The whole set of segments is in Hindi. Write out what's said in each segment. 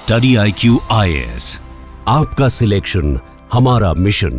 स्टडी IQ IAS, आपका सिलेक्शन हमारा मिशन।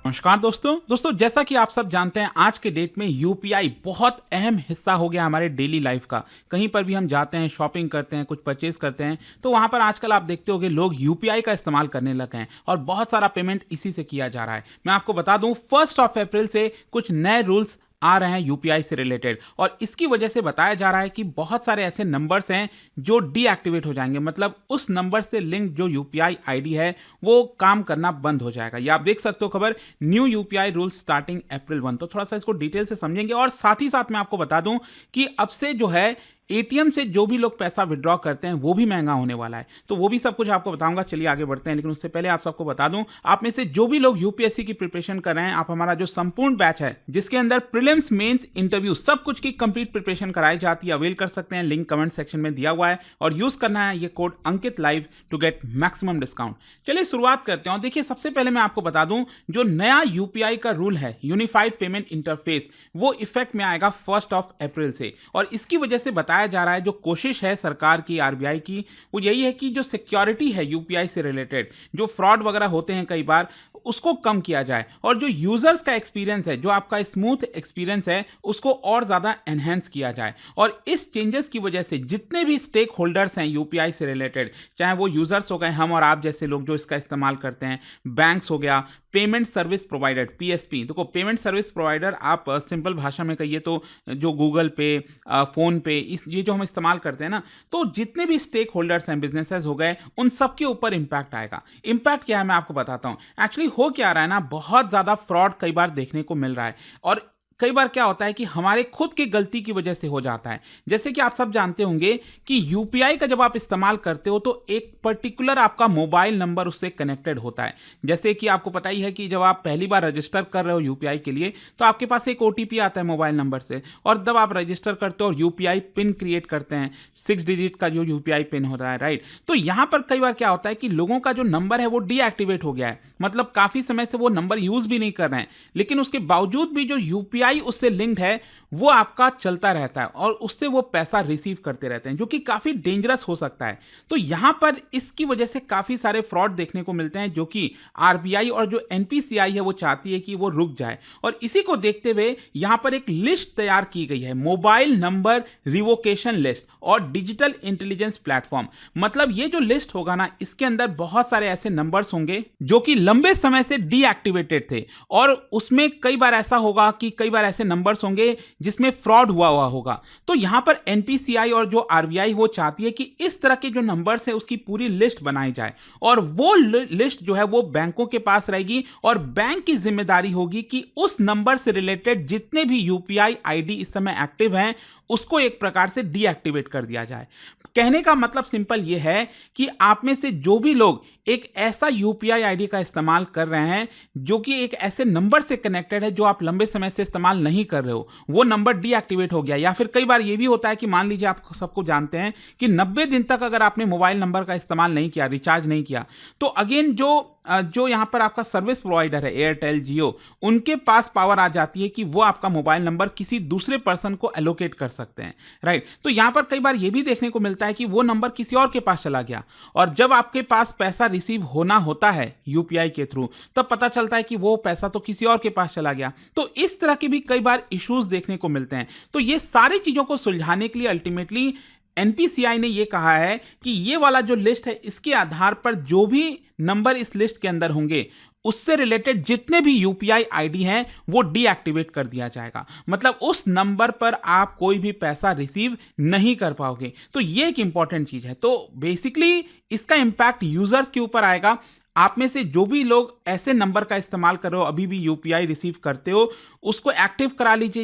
नमस्कार दोस्तों जैसा कि आप सब जानते हैं आज के डेट में यूपीआई बहुत अहम हिस्सा हो गया हमारे डेली लाइफ का। कहीं पर भी हम जाते हैं, शॉपिंग करते हैं, कुछ परचेज करते हैं तो वहां पर आजकल आप देखते होंगे लोग यूपीआई का इस्तेमाल करने लगे हैं और बहुत सारा पेमेंट इसी से किया जा रहा है। मैं आपको बता दूं 1 अप्रैल से कुछ नए रूल्स आ रहे हैं यूपीआई से रिलेटेड और इसकी वजह से बताया जा रहा है कि बहुत सारे ऐसे नंबर्स हैं जो डीएक्टिवेट हो जाएंगे। मतलब उस नंबर से लिंक जो यूपीआई आईडी है वो काम करना बंद हो जाएगा। ये आप देख सकते हो खबर, न्यू यूपीआई रूल स्टार्टिंग अप्रैल 1। तो थोड़ा सा इसको डिटेल से समझेंगे और साथ ही साथ मैं आपको बता दूं कि अब से जो है एटीएम से जो भी लोग पैसा विड्रॉ करते हैं वो भी महंगा होने वाला है। तो वो भी सब कुछ आपको बताऊंगा। चलिए आगे बढ़ते हैं, लेकिन उससे पहले आप सबको बता दूं, आप में से जो भी लोग यूपीएससी की प्रिपरेशन कर रहे हैं, आप हमारा जो संपूर्ण बैच है जिसके अंदर प्रीलिम्स, मेंस, इंटरव्यू सब कुछ की कंप्लीट प्रिपरेशन कराई जाती है, अवेल कर सकते हैं। लिंक कमेंट सेक्शन में दिया हुआ है और यूज करना है ये code Ankit live to get maximum discount. चलिए शुरुआत करते हैं। और देखिए सबसे पहले मैं आपको बता दूं जो नया यूपीआई का रूल है यूनिफाइड पेमेंट इंटरफेस वो इफेक्ट में आएगा 1 अप्रैल से। और इसकी वजह से बताया जा रहा है जो कोशिश है सरकार की, आरबीआई की, वो यही है कि जो सिक्योरिटी है यूपीआई से रिलेटेड, जो फ्रॉड वगैरह होते हैं कई बार, उसको कम किया जाए और जो यूजर्स का एक्सपीरियंस है, जो आपका स्मूथ एक्सपीरियंस है, उसको और ज्यादा एनहेंस किया जाए। और इस चेंजेस की वजह से जितने भी स्टेक होल्डर्स हैं यूपीआई से रिलेटेड, चाहे वो यूजर्स हो गए, हम और आप जैसे लोग जो इसका इस्तेमाल करते हैं, बैंक्स हो गया, पेमेंट सर्विस प्रोवाइडर पीएसपी। देखो पेमेंट सर्विस प्रोवाइडर आप सिंपल भाषा में कहिए तो जो गूगल पे, फोन पे, ये जो हम इस्तेमाल करते हैं ना, तो जितने भी स्टेक होल्डर्स हैं, बिजनेसेस हो गए, उन सब के ऊपर इंपैक्ट आएगा। इंपैक्ट क्या है मैं आपको बताता हूं। एक्चुअली हो क्या रहा है ना, बहुत ज्यादा फ्रॉड कई बार देखने को मिल रहा है और कई बार क्या होता है कि हमारे खुद की गलती की वजह से हो जाता है। जैसे कि आप सब जानते होंगे कि यूपीआई का जब आप इस्तेमाल करते हो तो एक पर्टिकुलर आपका मोबाइल नंबर उससे कनेक्टेड होता है। जैसे कि आपको पता ही है कि जब आप पहली बार रजिस्टर कर रहे हो यूपीआई के लिए तो आपके पास एक ओटीपी आता है मोबाइल नंबर से, और जब आप रजिस्टर करते हो और यूपीआई पिन क्रिएट करते हैं, 6 डिजिट का जो यूपीआई पिन होता है, राइट। तो यहां पर कई बार क्या होता है कि लोगों का जो नंबर है वो डीएक्टिवेट हो गया है। मतलब काफी समय से वो नंबर यूज भी नहीं कर रहे हैं, लेकिन उसके बावजूद भी जो यूपीआई उससे लिंक्ड है वो आपका चलता रहता है और उससे वो पैसा रिसीव करते रहते हैं, जो कि काफी डेंजरस हो सकता है। तो यहां पर इसकी वजह से काफी सारे फ्रॉड देखने को मिलते हैं, जो कि आरबीआई और जो एनपीसीआई है वो चाहती है कि वो रुक जाए। और इसी को देखते हुए यहां पर एक लिस्ट तैयार की गई है, मोबाइल नंबर रिवोकेशन लिस्ट और डिजिटल इंटेलिजेंस प्लेटफॉर्म। मतलब ये जो लिस्ट होगा ना, इसके अंदर बहुत सारे ऐसे नंबर्स होंगे जो कि लंबे समय से डीएक्टिवेटेड थे और उसमें कई बार ऐसा होगा कि कई बार ऐसे नंबर्स होंगे जिसमें फ्रॉड हुआ होगा। तो यहां पर एनपीसीआई और जो आरबीआई वो चाहती है कि इस तरह के जो नंबर्स है उसकी पूरी लिस्ट बनाई जाए और वो लिस्ट जो है वो बैंकों के पास रहेगी और बैंक की जिम्मेदारी होगी कि उस नंबर से रिलेटेड जितने भी यूपीआई आईडी इस समय एक्टिव हैं उसको एक प्रकार से डीएक्टिवेट कर दिया जाए। कहने का मतलब सिंपल ये है कि आप में से जो भी लोग एक ऐसा यूपीआई आईडी का इस्तेमाल कर रहे हैं जो कि एक ऐसे नंबर से कनेक्टेड है जो आप लंबे समय से इस्तेमाल नहीं कर रहे हो, वो नंबर डीएक्टिवेट हो गया। या फिर कई बार ये भी होता है कि मान लीजिए आप सबको जानते हैं कि 90 दिन तक अगर आपने मोबाइल नंबर का इस्तेमाल नहीं किया, रिचार्ज नहीं किया, तो अगेन जो यहां पर आपका सर्विस प्रोवाइडर है, एयरटेल, जियो, उनके पास पावर आ जाती है कि वो आपका मोबाइल नंबर किसी दूसरे पर्सन को एलोकेट कर सकते हैं, राइट। तो यहां पर कई बार ये भी देखने को मिलता है कि वो नंबर किसी और के पास चला गया और जब आपके पास पैसा रिसीव होना होता है यूपीआई के थ्रू तब पता चलता है कि वो पैसा तो किसी और के पास चला गया। तो इस तरह के भी कई बार इश्यूज देखने को मिलते हैं। तो ये सारी चीजों को सुलझाने के लिए अल्टीमेटली एनपीसीआई ने यह कहा है कि ये वाला जो लिस्ट है इसके आधार पर जो भी नंबर इस लिस्ट के अंदर होंगे उससे रिलेटेड जितने भी यूपीआई आईडी हैं वो डीएक्टिवेट कर दिया जाएगा। मतलब उस नंबर पर आप कोई भी पैसा रिसीव नहीं कर पाओगे। तो ये एक इंपॉर्टेंट चीज है। तो बेसिकली इसका इंपैक्ट यूजर्स के ऊपर आएगा। आप में से जो भी लोग ऐसे नंबर का इस्तेमाल कर रहे हो, अभी भी यूपीआई रिसीव करते हो, उसको एक्टिव करा लीजिए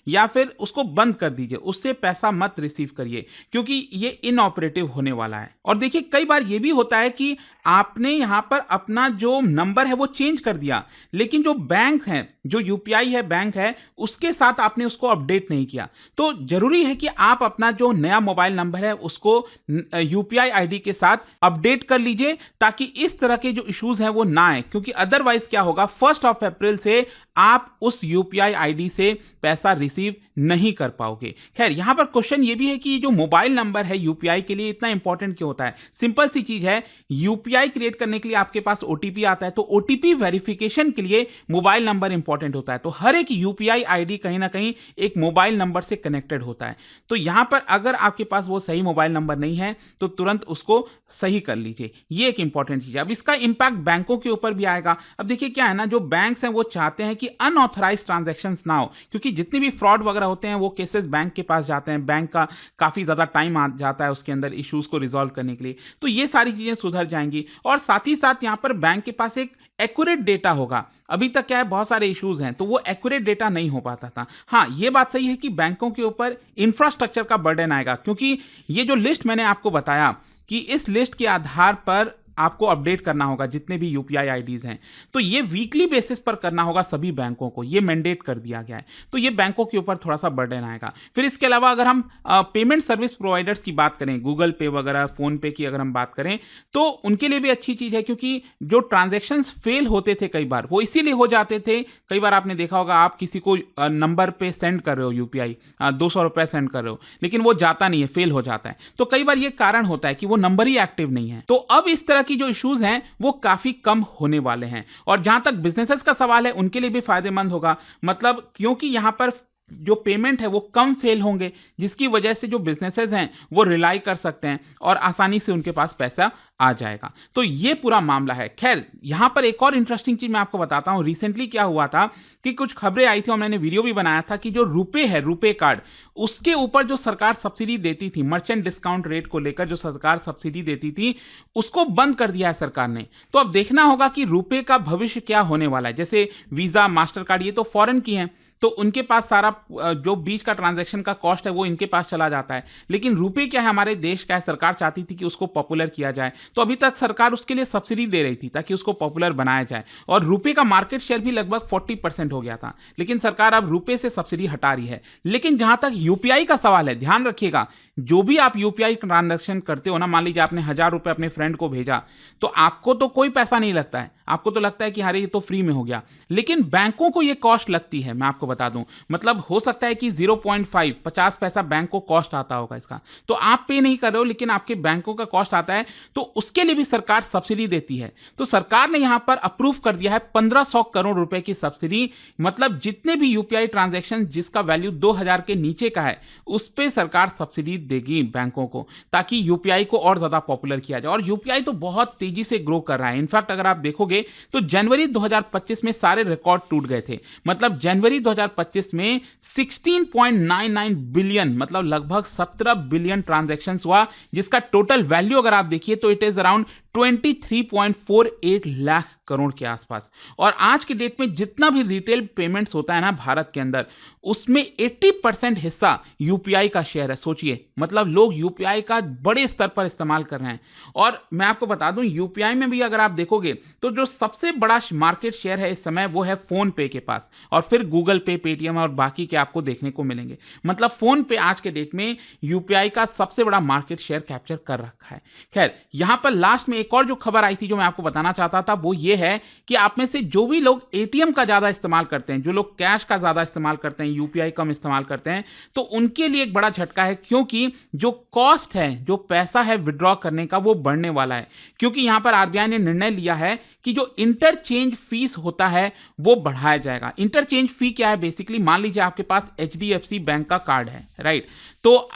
या फिर उसको बंद कर दीजिए, उससे पैसा मत रिसीव करिए क्योंकि ये इनऑपरेटिव होने वाला है। और देखिए कई बार ये भी होता है कि आपने यहां पर अपना जो नंबर है वो चेंज कर दिया, लेकिन जो बैंक है, जो यूपीआई है, बैंक है, उसके साथ आपने उसको अपडेट नहीं किया। तो जरूरी है कि आप अपना जो नया मोबाइल नंबर है उसको यूपीआई आईडी के साथ अपडेट कर लीजिए ताकि इस तरह के जो इश्यूज हैं वो ना आए, क्योंकि अदरवाइज क्या होगा 1 अप्रैल से आप उस यूपीआई आईडी से पैसा रिसीव नहीं कर पाओगे। खैर, यहां पर क्वेश्चन ये भी है कि जो मोबाइल नंबर है यूपीआई के लिए इतना इंपॉर्टेंट क्यों होता है। सिंपल सी चीज है, यूपीआई क्रिएट करने के लिए आपके पास ओटीपी आता है, तो ओटीपी वेरिफिकेशन के लिए मोबाइल नंबर इंपॉर्टेंट होता है। तो हर एक यूपीआई आईडी कहीं ना कहीं एक मोबाइल नंबर से कनेक्टेड होता है। तो यहां पर अगर आपके पास वो सही मोबाइल नंबर नहीं है तो तुरंत उसको सही कर लीजिए। ये एक इंपॉर्टेंट चीज है। अब इसका इंपैक्ट बैंकों के ऊपर भी आएगा। अब देखिए क्या है ना, जो बैंक्स हैं वो चाहते हैं कि अनऑथराइज्ड ट्रांजैक्शंस ना हो, क्योंकि जितने भी फ्रॉड वगैरह होते हैं वो केसेस बैंक के पास जाते हैं, बैंक का काफी ज्यादा टाइम आ जाता है उसके अंदर इश्यूज को रिजॉल्व करने के लिए। तो ये सारी चीजें सुधर जाएंगी और साथ ही साथ यहां पर बैंक के पास एक एक्यूरेट डेटा होगा। अभी तक क्या है, बहुत सारे इश्यूज हैं तो वो एक्यूरेट डेटा नहीं हो पाता था। हाँ, ये बात सही है कि बैंकों के ऊपर इंफ्रास्ट्रक्चर का बर्डन आएगा, क्योंकि ये जो लिस्ट मैंने आपको बताया कि इस लिस्ट के आधार पर आपको अपडेट करना होगा जितने भी यूपीआई आईडीज हैं, तो ये वीकली बेसिस पर करना होगा सभी बैंकों को, ये मैंडेट कर दिया गया है। तो ये बैंकों के ऊपर थोड़ा सा बर्डन आएगा। फिर इसके अलावा अगर हम पेमेंट सर्विस प्रोवाइडर्स की बात करें, गूगल पे वगैरह, फोन पे की अगर हम बात करें, तो उनके लिए भी अच्छी चीज है, क्योंकि जो ट्रांजेक्शन्स फेल होते थे कई बार, वो इसीलिए हो जाते थे। कई बार आपने देखा होगा, आप किसी को नंबर पे सेंड कर रहे हो यूपीआई, 200 रुपए सेंड कर रहे हो, लेकिन वो जाता नहीं है, फेल हो जाता है। तो कई बार ये कारण होता है कि वो नंबर ही एक्टिव नहीं है। तो अब इस तरह की जो इश्यूज हैं वो काफी कम होने वाले हैं। और जहां तक बिजनेसेस का सवाल है, उनके लिए भी फायदेमंद होगा, मतलब क्योंकि यहां पर जो पेमेंट है वो कम फेल होंगे, जिसकी वजह से जो बिजनेसेस हैं वो रिलाई कर सकते हैं और आसानी से उनके पास पैसा आ जाएगा। तो ये पूरा मामला है। खैर, यहां पर एक और इंटरेस्टिंग चीज मैं आपको बताता हूं। रिसेंटली क्या हुआ था कि कुछ खबरें आई थी और मैंने वीडियो भी बनाया था कि जो रुपे है, रुपे कार्ड, उसके ऊपर जो सरकार सब्सिडी देती थी, मर्चेंट डिस्काउंट रेट को लेकर जो सरकार सब्सिडी देती थी, उसको बंद कर दिया है सरकार ने। तो अब देखना होगा कि रुपे का भविष्य क्या होने वाला है। जैसे वीजा, मास्टर कार्ड, ये तो फॉरेन की हैं, तो उनके पास सारा जो बीच का ट्रांजैक्शन का कॉस्ट है वो इनके पास चला जाता है। लेकिन रुपए क्या है, हमारे देश का है, सरकार चाहती थी कि उसको पॉपुलर किया जाए, तो अभी तक सरकार उसके लिए सब्सिडी दे रही थी ताकि उसको पॉपुलर बनाया जाए। और रुपए का मार्केट शेयर भी लगभग 40% हो गया था, लेकिन सरकार अब रुपए से सब्सिडी हटा रही है। लेकिन जहां तक यूपीआई का सवाल है, ध्यान रखिएगा, जो भी आप यूपीआई ट्रांजैक्शन करते हो ना, मान लीजिए आपने 1000 रुपए अपने फ्रेंड को भेजा, तो आपको तो कोई पैसा नहीं लगता है, आपको तो लगता है कि अरे ये तो फ्री में हो गया। लेकिन बैंकों को ये कॉस्ट लगती है, मैं आपको बता दूं। मतलब हो सकता है कि 0.5 50 पैसा बैंक को कॉस्ट आता होगा इसका, तो आप पे नहीं कर रहे हो लेकिन आपके बैंकों का कॉस्ट आता है, तो उसके लिए भी सरकार सब्सिडी देती है। तो सरकार ने यहां पर अप्रूव कर दिया है 1500 करोड़ रुपए की सब्सिडी। मतलब जितने भी यूपीआई ट्रांजैक्शन जिसका वैल्यू 2000 के नीचे का है, उस पर सरकार सब्सिडी देगी बैंकों को, ताकि यूपीआई को और ज्यादा पॉपुलर किया जाए। और यूपीआई तो बहुत तेजी से ग्रो कर रहा है। इनफैक्ट अगर आप देखोगे तो जनवरी 2025 में सारे रिकॉर्ड टूट गए थे। मतलब जनवरी 2025 में 16.99 बिलियन, मतलब लगभग 17 बिलियन ट्रांजैक्शंस हुआ, जिसका टोटल वैल्यू अगर आप देखिए तो it is around 23.48 lakh crore के आसपास। और आज के डेट में जितना भी रिटेल पेमेंट्स होता है ना भारत के अंदर, उसमें 80% हिस्सा यूपीआई का शेयर है। सोचिए, मतलब लोग यूपीआई का बड़े स्तर पर इस्तेमाल कर रहे हैं। और मैं आपको बता दूं, यूपीआई में भी अगर आप देखोगे तो जो सबसे बड़ा मार्केट शेयर है इस समय, वो है फोन पे के पास, और फिर गूगल पे, पेटीएम और बाकी के आपको देखने को मिलेंगे। मतलब फोन पे आज के डेट में यूपीआई का सबसे बड़ा मार्केट शेयर कैप्चर कर रखा है। खैर, यहां पर लास्ट में एक और जो खबर आई थी जो मैं आपको बताना चाहता था, वो ये है कि आप में से जो भी लोग एटीएम का ज्यादा इस्तेमाल करते हैं, जो लोग कैश का ज्यादा इस्तेमाल करते हैं, यूपीआई कम इस्तेमाल करते हैं, तो उनके लिए एक बड़ा झटका है, क्योंकि जो कॉस्ट है, जो पैसा है विड्रॉ करने का, वो बढ़ने वाला है। क्योंकि यहां पर आरबीआई ने निर्णय लिया है कि जो इंटरचेंज फीस होता है वो बढ़ाया जाएगा। इंटरचेंज फी क्या है? बेसिकली मान लीजिए आपके पास एचडीएफसी बैंक का कार्ड है, राइट? तो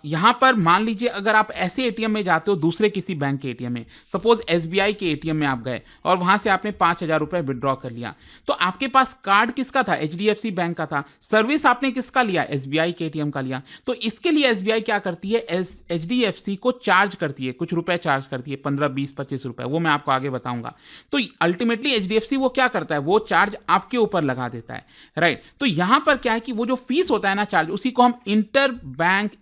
यहां पर मान लीजिए अगर आप ऐसे एटीएम में जाते हो, दूसरे किसी बैंक के एटीएम में, सपोज एसबीआई के एटीएम में आप गए और वहां से आपने 5000 रुपए विड्रॉ कर लिया, तो आपके पास कार्ड किसका था? एचडीएफसी बैंक का था। सर्विस आपने किसका लिया? एसबीआई के एटीएम का लिया। तो इसके लिए एसबीआई क्या करती है? एचडीएफसी को चार्ज करती है, कुछ रुपए चार्ज करती है, 15, 20, 25 रुपए, वो मैं आपको आगे बताऊंगा। तो अल्टीमेटली एचडीएफसी वो क्या करता है? वो चार्ज आपके ऊपर लगा देता है, राइट? तो यहां पर क्या है कि वो जो फीस होता है ना, चार्ज, उसी को हम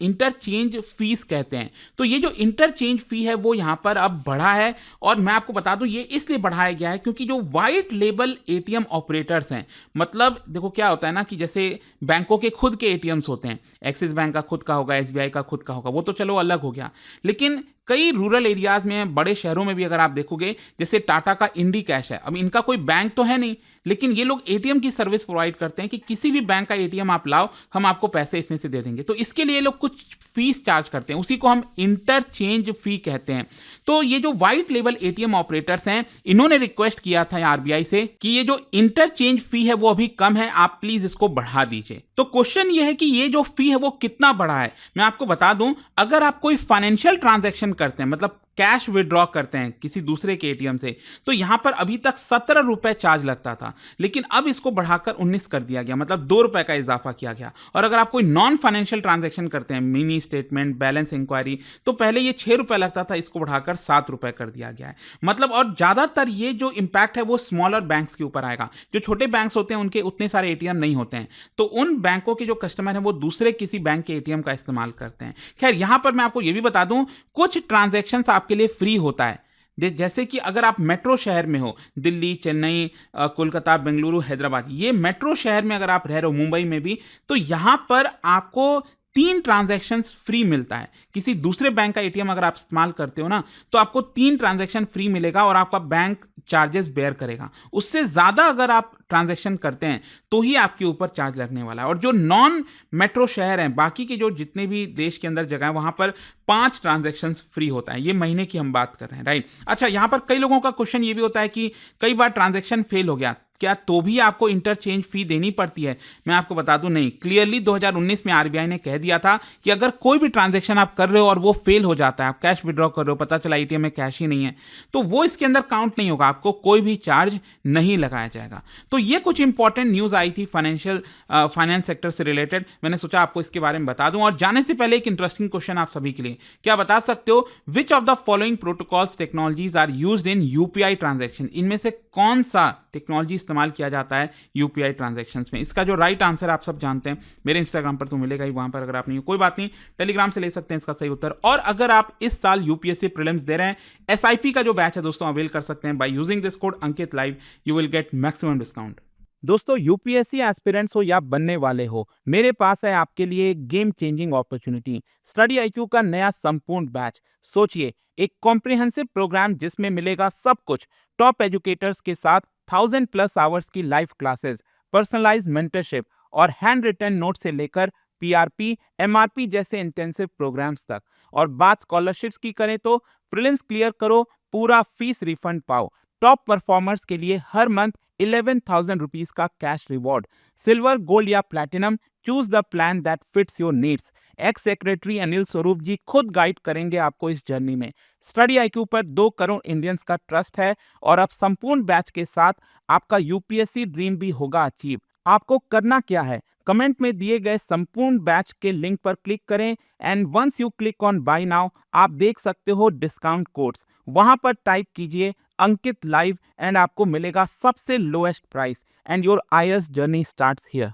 इंटरचेंज फीस कहते हैं। तो ये जो इंटरचेंज फी है वो यहां पर अब बढ़ा है। और मैं आपको बता दूं, ये इसलिए बढ़ाया गया है क्योंकि जो व्हाइट लेबल एटीएम ऑपरेटर्स हैं, मतलब देखो क्या होता है ना कि जैसे बैंकों के खुद के एटीएम्स होते हैं, एक्सिस बैंक का खुद का होगा, एसबीआई का खुद का होगा, वो तो चलो अलग हो गया। लेकिन कई रूरल एरियाज में, बड़े शहरों में भी अगर आप देखोगे, जैसे टाटा का इंडी कैश है। अब इनका कोई बैंक तो है नहीं, लेकिन ये लोग एटीएम की सर्विस प्रोवाइड करते हैं कि किसी भी बैंक का एटीएम आप लाओ, हम आपको पैसे इसमें से दे देंगे। तो इसके लिए ये लोग कुछ फीस चार्ज करते हैं, उसी को हम इंटरचेंज फी कहते हैं। तो ये जो व्हाइट लेबल एटीएम ऑपरेटर्स हैं, इन्होंने रिक्वेस्ट किया था आरबीआई से कि ये जो इंटरचेंज फी है वो अभी कम है, आप प्लीज इसको बढ़ा दीजिए। तो क्वेश्चन ये है कि ये जो फी है वो कितना बढ़ा है। मैं आपको बता दूं, अगर आप कोई फाइनेंशियल ट्रांजैक्शन करते हैं, मतलब कैश विड्रॉ करते हैं किसी दूसरे के एटीएम से, तो यहां पर अभी तक 17 रुपए चार्ज लगता था, लेकिन अब इसको बढ़ाकर 19 कर दिया गया, मतलब 2 रुपए का इजाफा किया गया। और अगर आप कोई नॉन फाइनेंशियल ट्रांजैक्शन करते हैं, मिनी स्टेटमेंट, बैलेंस इंक्वायरी, तो पहले ये 6 रुपए लगता था, इसको बढ़ाकर 7 रुपए कर दिया गया है। मतलब और ज्यादातर ये जो इंपैक्ट है वो स्मॉलर बैंक्स के ऊपर आएगा। जो छोटे बैंक्स होते हैं उनके उतने सारे एटीएम नहीं होते हैं, तो उन बैंकों के जो कस्टमर हैं वो दूसरे किसी बैंक के एटीएम का इस्तेमाल करते हैं। खैर, यहां पर मैं आपको ये भी बता दूं, कुछ ट्रांजैक्शंस आपके लिए फ्री होता है। जैसे कि अगर आप मेट्रो शहर में हो, दिल्ली, चेन्नई, कोलकाता, बेंगलुरु, हैदराबाद, ये मेट्रो शहर में अगर आप रह रहे हो, मुंबई में भी, तो यहां पर आपको 3 ट्रांजैक्शंस फ्री मिलता है। किसी दूसरे बैंक का एटीएम अगर आप इस्तेमाल करते हो ना, तो आपको 3 ट्रांजैक्शन फ्री मिलेगा और आपका बैंक चार्जेस बेयर करेगा। उससे ज्यादा अगर आप ट्रांजैक्शन करते हैं तो ही आपके ऊपर चार्ज लगने वाला है। और जो नॉन मेट्रो शहर हैं, बाकी के जो जितने भी देश के अंदर जगह है, वहां पर 5 ट्रांजैक्शंस फ्री होता है। ये महीने की हम बात कर रहे हैं, राइट। अच्छा, यहां पर कई लोगों का क्वेश्चन ये भी होता है कि कई बार ट्रांजैक्शन फेल हो गया, क्या तो भी आपको इंटरचेंज फी देनी पड़ती है? मैं आपको बता दूं, नहीं। क्लियरली 2019 में आरबीआई ने कह दिया था कि अगर कोई भी ट्रांजैक्शन आप कर रहे हो और वो फेल हो जाता है, आप कैश विड्रॉ कर रहे हो, पता चला एटीएम में कैश ही नहीं है, तो वो इसके अंदर काउंट नहीं होगा, आपको कोई भी चार्ज नहीं लगाया जाएगा। तो ये कुछ इंपॉर्टेंट न्यूज आई थी फाइनेंस सेक्टर से रिलेटेड, मैंने सोचा आपको इसके बारे में बता दूं। और जाने से पहले एक इंटरेस्टिंग क्वेश्चन आप सभी के लिए, क्या बता सकते हो which of the following protocols technologies are used in UPI transaction? इनमें से कौन सा टेक्नोलॉजी इस्तेमाल किया जाता है यूपीआई ट्रांजैक्शंस में? इसका जो राइट आंसर आप सब जानते हैं, मेरे इंस्टाग्राम पर तो मिलेगा ही, वहां पर अगर आप नहीं हो कोई बात नहीं, टेलीग्राम से ले सकते हैं इसका सही उत्तर। और अगर आप इस साल यूपीएससी प्रीलिम्स दे रहे हैं, एसआईपी का जो बैच है दोस्तों, अवेल कर सकते हैं by using this code Ankit live, you will get maximum discount. दोस्तों, यूपीएससी एस्पिरेंट्स हो या बनने वाले हो, मेरे पास है आपके लिए game changing opportunity, study IQ का नया संपूर्ण बैच। सोचिए, एक कॉम्प्रिहेंसिव प्रोग्राम जिसमें मिलेगा सब कुछ, टॉप एजुकेटर्स के साथ 1000+ आवर्स की लाइव क्लासेस, पर्सनलाइज्ड मेंटरशिप और हैंड रिटन नोट से लेकर पीआरपी, एमआरपी जैसे इंटेंसिव प्रोग्राम्स तक। और बात स्कॉलरशिप्स की करें तो प्रीलिम्स क्लियर करो, पूरा फीस रिफंड पाओ। टॉप परफॉर्मर्स के लिए हर मंथ 11,000 रुपीज का कैश रिवॉर्ड। सिल्वर, गोल्ड या platinum, choose the plan that fits your needs. X secretary Anil Swarup जी खुद गाइड करेंगे आपको इस जर्नी में। स्टडी आईक्यू पर 2 करोड़ इंडियंस का ट्रस्ट है और अब संपूर्ण बैच के साथ आपका यूपीएससी ड्रीम भी होगा अचीव। आपको करना क्या है, कमेंट में दिए गए संपूर्ण बैच के लिंक पर क्लिक करें and once you click on buy now, आप देख सकते हो डिस्काउंट कोड्स, वहां पर टाइप कीजिए अंकित लाइव एंड आपको मिलेगा सबसे lowest price and your IAS journey starts here.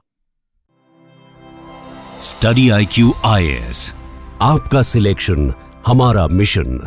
Study IQ IAS, आपका सिलेक्शन हमारा मिशन।